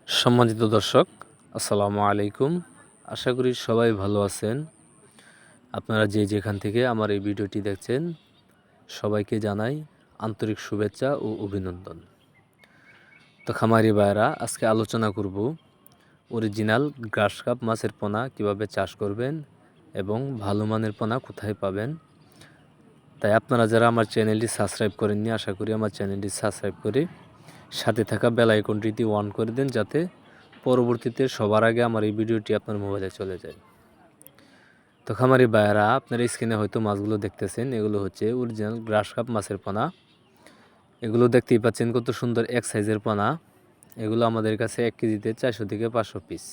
সম্মানিত দর্শক, আসসালামু আলাইকুম। আশা করি সবাই ভালো আছেন। আপনারা যে যেখান থেকে আমার এই ভিডিওটি দেখছেন, সবাইকে জানাই আন্তরিক শুভেচ্ছা ও অভিনন্দন। তো খামারি ভাইরা, আজকে আলোচনা করব অরিজিনাল গ্রাস কাপ মাছের পোনা কিভাবে চাষ করবেন এবং ভালো মানের পোনা কোথায় পাবেন। তাই আপনারা যারা আমার চ্যানেলটি সাবস্ক্রাইব করেননি, আশা করি আমার চ্যানেলটি সাবস্ক্রাইব করে সাথে থাকা বেল আইকনটি অন করে দেন, যাতে পরবর্তীতে সবার আগে আমার এই ভিডিওটি আপনার মোবাইলে চলে যায়। তো খামারি ভাইয়েরা, আপনার স্ক্রিনে হয়তো মাছগুলো দেখতেছেন, এগুলো হচ্ছে অরিজিনাল গ্রাস কাপ মাছের পোনা। এগুলো দেখতেই পাচ্ছেন কত সুন্দর এক সাইজের পোনা। এগুলো আমাদের কাছে 1 কেজিতে 400 থেকে 500 পিস।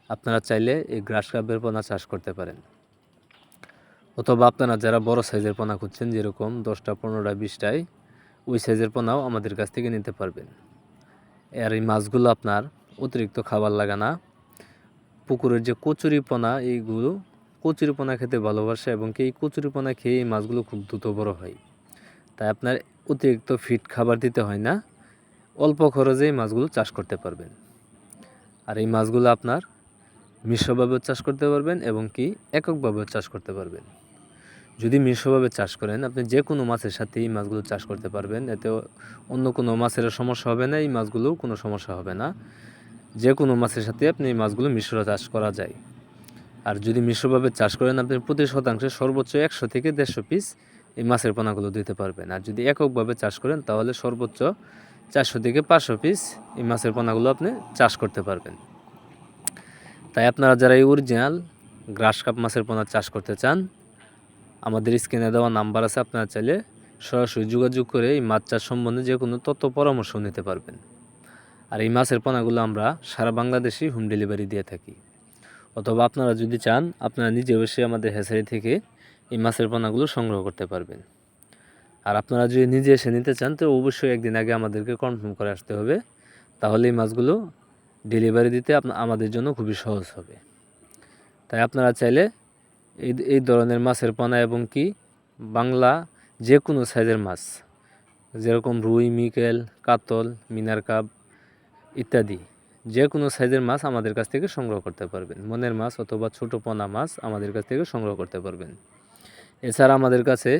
আপনারা চাইলে এই গ্রাস কাপের পোনা চাষ করতে পারেন, অথবা আপনারা যারা বড় সাইজের পোনা খুঁজছেন, যেরকম 10টা 15টা 20টায়, ওই সাইজের পোনাও আমাদের কাছ থেকে নিতে পারবেন। আর এই মাছগুলো আপনার অতিরিক্ত খাবার লাগে না। পুকুরের যে কচুরিপনা, এইগুলো কচুরিপনা খেতে ভালোবাসে এবং এই কচুরিপনা খেয়ে এই মাছগুলো খুব দ্রুত বড় হয়। তাই আপনার অতিরিক্ত ফিড খাবার দিতে হয় না, অল্প খরচে এই মাছগুলো চাষ করতে পারবেন। আর এই মাছগুলো আপনার মিশ্রভাবেও চাষ করতে পারবেন এবং এককভাবেও চাষ করতে পারবেন। যদি মিশ্রভাবে চাষ করেন, আপনি যে কোনো মাছের সাথে এই মাছগুলো চাষ করতে পারবেন। এতে অন্য কোনো মাছের সমস্যা হবে না, এই মাছগুলোও কোনো সমস্যা হবে না। যে কোনো মাছের সাথে আপনি এই মাছগুলো মিশ্র চাষ করা যায়। আর যদি মিশ্রভাবে চাষ করেন, আপনি প্রতি শতাংশে সর্বোচ্চ 100 থেকে 150 পিস এই মাছের পোনাগুলো দিতে পারবেন। আর যদি এককভাবে চাষ করেন, তাহলে সর্বোচ্চ 400 থেকে 500 পিস এই মাছের পোনাগুলো আপনি চাষ করতে পারবেন। তাই আপনারা যারা এই অরিজিনাল গ্রাস কাপ মাছের পোনা চাষ করতে চান, আমাদের স্ক্রিনে দেওয়া নাম্বার আছে, আপনারা চাইলে সরাসরি যোগাযোগ করে এই মাছ চাষ সম্বন্ধে যে কোনো তথ্য পরামর্শ নিতে পারবেন। আর এই মাছের পোনাগুলো আমরা সারা বাংলাদেশেই হোম ডেলিভারি দিয়ে থাকি। অথবা আপনারা যদি চান, আপনারা নিজে বসে আমাদের হ্যাচারি থেকে এই মাছের পোনাগুলো সংগ্রহ করতে পারবেন। আর আপনারা যদি নিজে এসে নিতে চান, তো অবশ্যই একদিন আগে আমাদেরকে কনফার্ম করে আসতে হবে, তাহলে এই মাছগুলো ডেলিভারি দিতে আমাদের জন্য খুবই সহজ হবে। তাই আপনারা চাইলে এই ধরনের মাছের পোনা এবং বাংলা যে কোনো সাইজের মাছ, যেরকম রুই, মৃগেল, কাতল, মিনার কাপ ইত্যাদি যে কোনো সাইজের মাছ আমাদের কাছ থেকে সংগ্রহ করতে পারবেন। মনের মাছ অথবা ছোটো পোনা মাছ আমাদের কাছ থেকে সংগ্রহ করতে পারবেন। এছাড়া আমাদের কাছে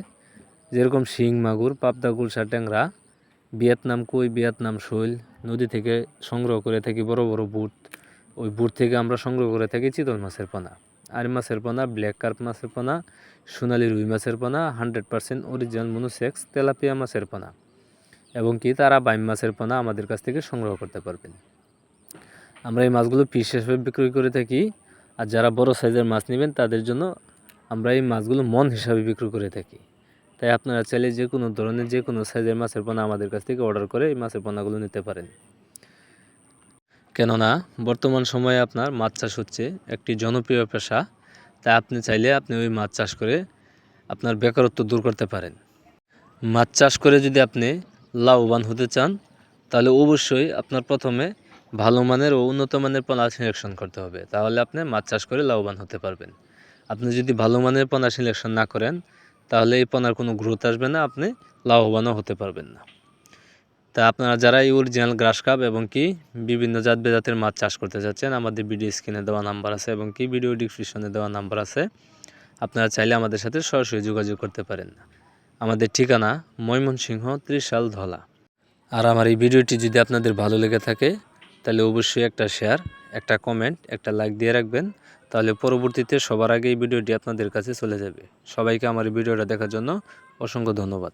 যেরকম শিং মাগুর, পাবদা, গুলশা, ট্যাংরা, ভিয়েতনাম কই, ভিয়েতনাম শৈল নদী থেকে সংগ্রহ করে থাকি, বড় বড় বুট, ওই বুট থেকে আমরা সংগ্রহ করে থাকি চিতল মাছের পোনা, আর মাছের পোনা, ব্ল্যাক কার্প মাছের পোনা, সোনালি রুই মাছের পোনা, 100% অরিজিনাল মনোসেক্স তেলাপিয়া মাছের পোনা এবং তারা বাইম মাছের পোনা আমাদের কাছ থেকে সংগ্রহ করতে পারবেন। আমরা এই মাছগুলো পিস হিসেবে বিক্রয় করে থাকি। আর যারা বড় সাইজের মাছ নেবেন, তাদের জন্য আমরা এই মাছগুলো মন হিসাবে বিক্রি করে থাকি। তাই আপনারা চাইলে যে কোনো ধরনের যে কোনো সাইজের মাছের পোনা আমাদের কাছ থেকে অর্ডার করে এই মাছের পোনাগুলো নিতে পারেন। কেননা বর্তমান সময়ে আপনার মাছ চাষ হচ্ছে একটি জনপ্রিয় পেশা। তাই আপনি চাইলে আপনি ওই মাছ চাষ করে আপনার বেকারত্ব দূর করতে পারেন। মাছ চাষ করে যদি আপনি লাভবান হতে চান, তাহলে অবশ্যই আপনার প্রথমে ভালো মানের ও উন্নত মানের পোনা সিলেকশন করতে হবে, তাহলে আপনি মাছ চাষ করে লাভবান হতে পারবেন। আপনি যদি ভালো মানের পোনা সিলেকশন না করেন, তাহলে এই পোনার কোনো গ্রোথ আসবে না, আপনি লাভবানও হতে পারবেন না। তা আপনারা যারা এই অরিজিনাল গ্রাস কাপ এবং বিভিন্ন জাত বেজাতের মাছ চাষ করতে চাচ্ছেন, আমাদের ভিডিও স্ক্রিনে দেওয়া নাম্বার আছে এবং ভিডিও ডিসক্রিপশনে দেওয়া নাম্বার আছে, আপনারা চাইলে আমাদের সাথে সরাসরি যোগাযোগ করতে পারেন। আমাদের ঠিকানা ময়মনসিংহ, ত্রিশাল, ধলা। আর আমার এই ভিডিওটি যদি আপনাদের ভালো লেগে থাকে, তাহলে অবশ্যই একটা শেয়ার, একটা কমেন্ট, একটা লাইক দিয়ে রাখবেন, তাহলে পরবর্তীতে সবার আগে এই ভিডিওটি আপনাদের কাছে চলে যাবে। সবাইকে আমার এই ভিডিওটা দেখার জন্য অসংখ্য ধন্যবাদ।